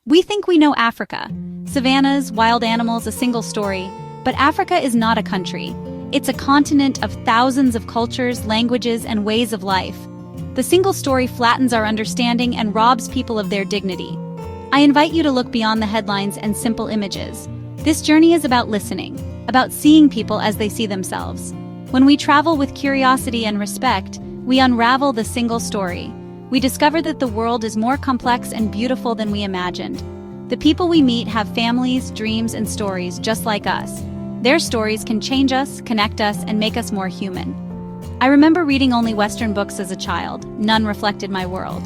We think we know Africa. Savannas, wild animals, a single story. But Africa is not a country. It's a continent of thousands of cultures, languages, and ways of life. The single story flattens our understanding and robs people of their dignity. I invite you to look beyond the headlines and simple images. This journey is about listening, about seeing people as they see themselves. When we travel with curiosity and respect, we unravel the single story. We discover that the world is more complex and beautiful than we imagined. The people we meet have families, dreams, and stories just like us. Their stories can change us, connect us, and make us more human. I remember reading only Western books as a child. None reflected my world.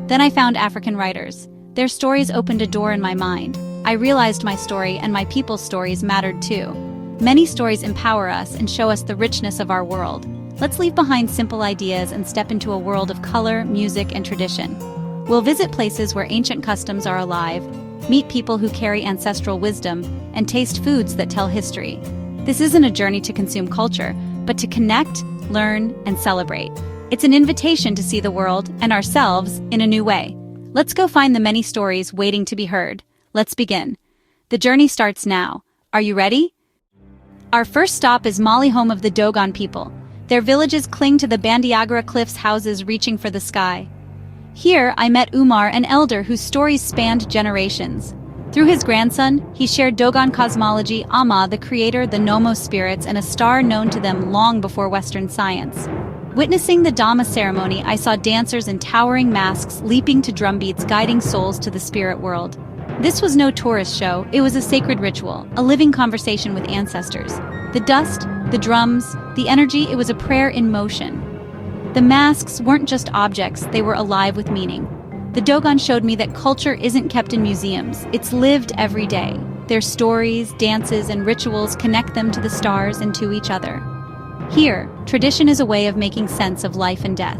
Then I found African writers. Their stories opened a door in my mind. I realized my story and my people's stories mattered too. Many stories empower us and show us the richness of our world. Let's leave behind simple ideas and step into a world of color, music, and tradition. We'll visit places where ancient customs are alive, meet people who carry ancestral wisdom, and taste foods that tell history. This isn't a journey to consume culture, but to connect, learn, and celebrate. It's an invitation to see the world and ourselves in a new way. Let's go find the many stories waiting to be heard. Let's begin. The journey starts now. Are you ready? Our first stop is Mali, home of the Dogon people. Their villages cling to the Bandiagara cliffs, houses reaching for the sky. Here, I met Umar, an elder whose stories spanned generations. Through his grandson, he shared Dogon cosmology, Amma, the creator, the Nomos spirits, and a star known to them long before Western science. Witnessing the Dhamma ceremony, I saw dancers in towering masks leaping to drumbeats, guiding souls to the spirit world. This was no tourist show, it was a sacred ritual, a living conversation with ancestors. The dust, the drums, the energy, it was a prayer in motion. The masks weren't just objects, they were alive with meaning. The Dogon showed me that culture isn't kept in museums, it's lived every day. Their stories, dances, and rituals connect them to the stars and to each other. Here, tradition is a way of making sense of life and death.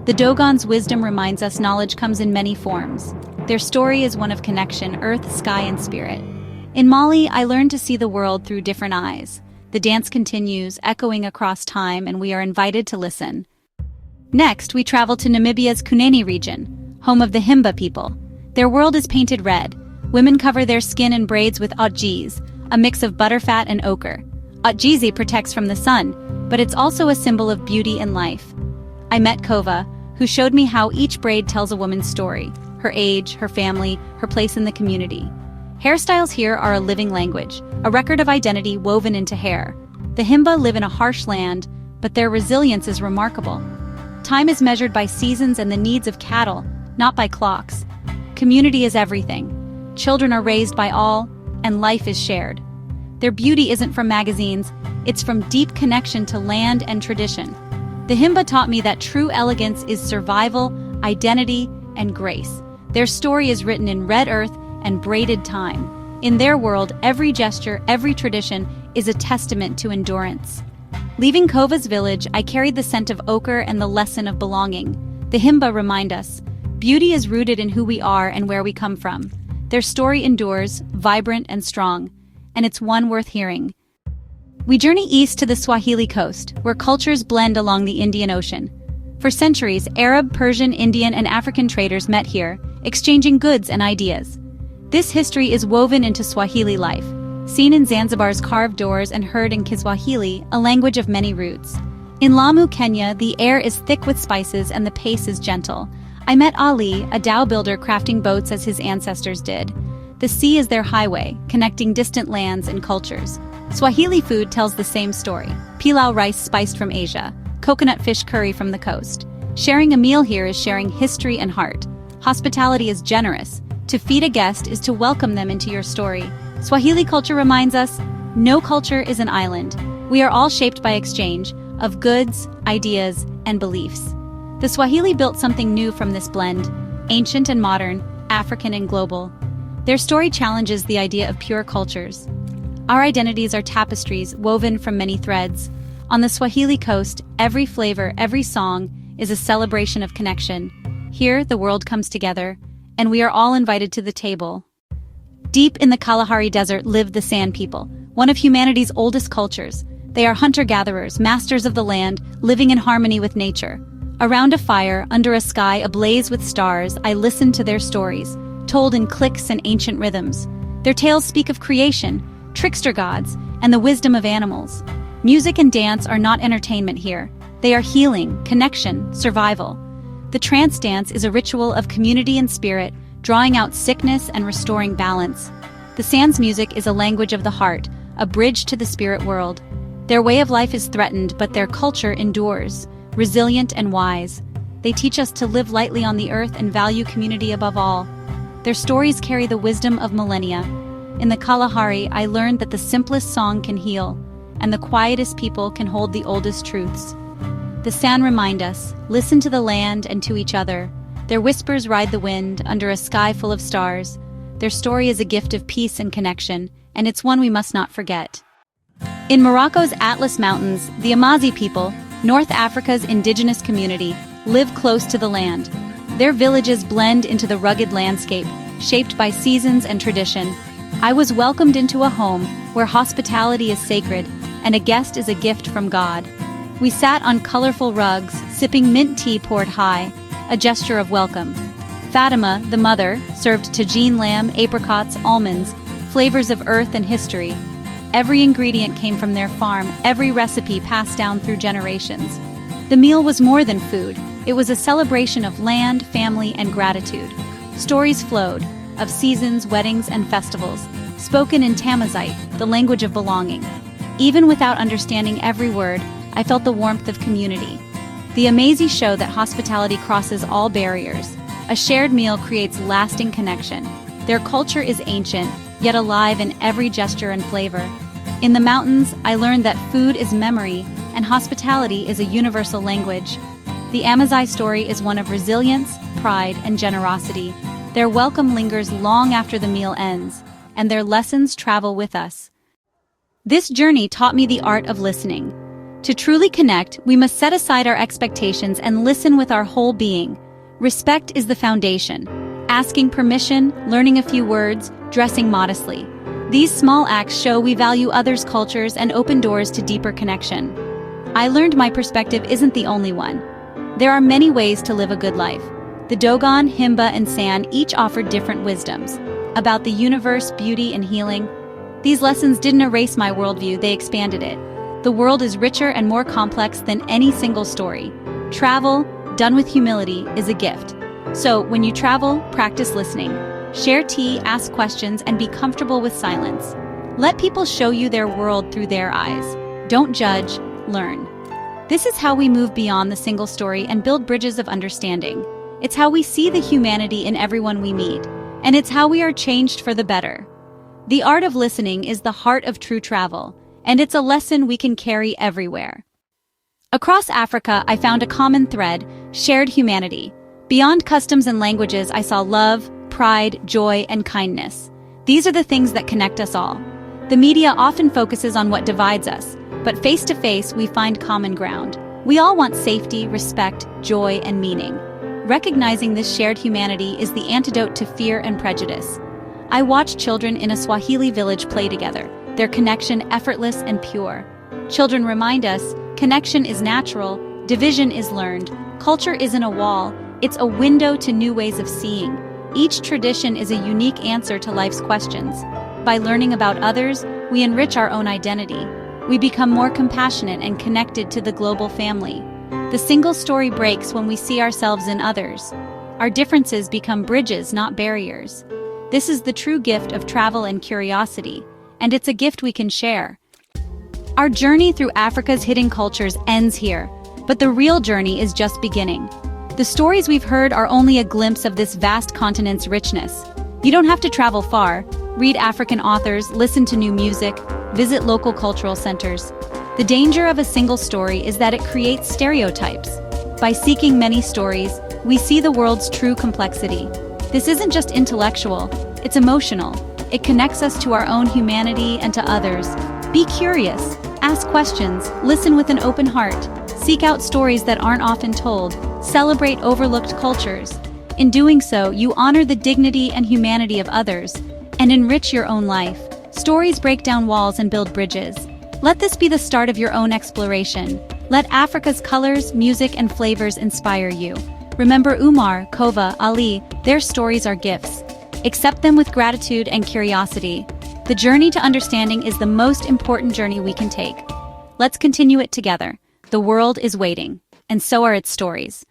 The Dogon's wisdom reminds us knowledge comes in many forms. Their story is one of connection, earth, sky, and spirit. In Mali, I learned to see the world through different eyes. The dance continues, echoing across time, and we are invited to listen. Next, we travel to Namibia's Kunene region, home of the Himba people. Their world is painted red. Women cover their skin in braids with otjies, a mix of butterfat and ochre. Otjizi protects from the sun, but it's also a symbol of beauty and life. I met Kova, who showed me how each braid tells a woman's story, her age, her family, her place in the community. Hairstyles here are a living language, a record of identity woven into hair. The Himba live in a harsh land, but their resilience is remarkable. Time is measured by seasons and the needs of cattle, not by clocks. Community is everything. Children are raised by all, and life is shared. Their beauty isn't from magazines, it's from deep connection to land and tradition. The Himba taught me that true elegance is survival, identity, and grace. Their story is written in red earth and braided time. In their world, every gesture, every tradition is a testament to endurance. Leaving Kova's village, I carried the scent of ochre and the lesson of belonging. The Himba remind us, beauty is rooted in who we are and where we come from. Their story endures, vibrant and strong, and it's one worth hearing. We journey east to the Swahili coast, where cultures blend along the Indian Ocean. For centuries, Arab, Persian, Indian, and African traders met here, exchanging goods and ideas. This history is woven into Swahili life, seen in Zanzibar's carved doors and heard in Kiswahili, a language of many roots. In Lamu, Kenya, the air is thick with spices and the pace is gentle. I met Ali, a dhow builder crafting boats as his ancestors did. The sea is their highway, connecting distant lands and cultures. Swahili food tells the same story. Pilau rice spiced from Asia, coconut fish curry from the coast. Sharing a meal here is sharing history and heart. Hospitality is generous. To feed a guest is to welcome them into your story. Swahili culture reminds us, no culture is an island. We are all shaped by exchange of goods, ideas, and beliefs. The Swahili built something new from this blend, ancient and modern, African and global. Their story challenges the idea of pure cultures. Our identities are tapestries woven from many threads. On the Swahili coast, every flavor, every song is a celebration of connection. Here, the world comes together, and we are all invited to the table. Deep in the Kalahari Desert live the San people, one of humanity's oldest cultures. They are hunter-gatherers, masters of the land, living in harmony with nature. Around a fire, under a sky ablaze with stars, I listened to their stories, told in cliques and ancient rhythms. Their tales speak of creation, trickster gods, and the wisdom of animals. Music and dance are not entertainment here. They are healing, connection, survival. The trance dance is a ritual of community and spirit, drawing out sickness and restoring balance. The Sands music is a language of the heart, a bridge to the spirit world. Their way of life is threatened, but their culture endures, resilient and wise. They teach us to live lightly on the earth and value community above all. Their stories carry the wisdom of millennia. In the Kalahari, I learned that the simplest song can heal, and the quietest people can hold the oldest truths. The San remind us, listen to the land and to each other. Their whispers ride the wind under a sky full of stars. Their story is a gift of peace and connection, and it's one we must not forget. In Morocco's Atlas Mountains, the Amazi people, North Africa's indigenous community, live close to the land. Their villages blend into the rugged landscape, shaped by seasons and tradition. I was welcomed into a home where hospitality is sacred, and a guest is a gift from God. We sat on colorful rugs, sipping mint tea poured high, a gesture of welcome. Fatima, the mother, served tagine lamb, apricots, almonds, flavors of earth and history. Every ingredient came from their farm, every recipe passed down through generations. The meal was more than food. It was a celebration of land, family, and gratitude. Stories flowed, of seasons, weddings, and festivals, spoken in Tamazight, the language of belonging. Even without understanding every word, I felt the warmth of community. The Amazi show that hospitality crosses all barriers. A shared meal creates lasting connection. Their culture is ancient, yet alive in every gesture and flavor. In the mountains, I learned that food is memory, and hospitality is a universal language. The Amazigh story is one of resilience, pride, and generosity. Their welcome lingers long after the meal ends, and their lessons travel with us. This journey taught me the art of listening. To truly connect, we must set aside our expectations and listen with our whole being. Respect is the foundation. Asking permission, learning a few words, dressing modestly. These small acts show we value others' cultures and open doors to deeper connection. I learned my perspective isn't the only one. There are many ways to live a good life. The Dogon, Himba, and San each offered different wisdoms about the universe, beauty, and healing. These lessons didn't erase my worldview, they expanded it. The world is richer and more complex than any single story. Travel, done with humility, is a gift. So, when you travel, practice listening. Share tea, ask questions, and be comfortable with silence. Let people show you their world through their eyes. Don't judge, learn. This is how we move beyond the single story and build bridges of understanding. It's how we see the humanity in everyone we meet, and it's how we are changed for the better. The art of listening is the heart of true travel, and it's a lesson we can carry everywhere. Across Africa, I found a common thread: shared humanity. Beyond customs and languages, I saw love, pride, joy, and kindness. These are the things that connect us all. The media often focuses on what divides us, but face to face, we find common ground. We all want safety, respect, joy, and meaning. Recognizing this shared humanity is the antidote to fear and prejudice. I watched children in a Swahili village play together, their connection effortless and pure. Children remind us, connection is natural, division is learned, culture isn't a wall, it's a window to new ways of seeing. Each tradition is a unique answer to life's questions. By learning about others, we enrich our own identity. We become more compassionate and connected to the global family. The single story breaks when we see ourselves in others. Our differences become bridges, not barriers. This is the true gift of travel and curiosity, and it's a gift we can share. Our journey through Africa's hidden cultures ends here, but the real journey is just beginning. The stories we've heard are only a glimpse of this vast continent's richness. You don't have to travel far. Read African authors, listen to new music, visit local cultural centers. The danger of a single story is that it creates stereotypes. By seeking many stories, we see the world's true complexity. This isn't just intellectual, it's emotional. It connects us to our own humanity and to others. Be curious, ask questions, listen with an open heart, seek out stories that aren't often told, celebrate overlooked cultures. In doing so, you honor the dignity and humanity of others, and enrich your own life. Stories break down walls and build bridges. Let this be the start of your own exploration. Let Africa's colors, music, and flavors inspire you. Remember Umar, Kova, Ali, their stories are gifts. Accept them with gratitude and curiosity. The journey to understanding is the most important journey we can take. Let's continue it together. The world is waiting, and so are its stories.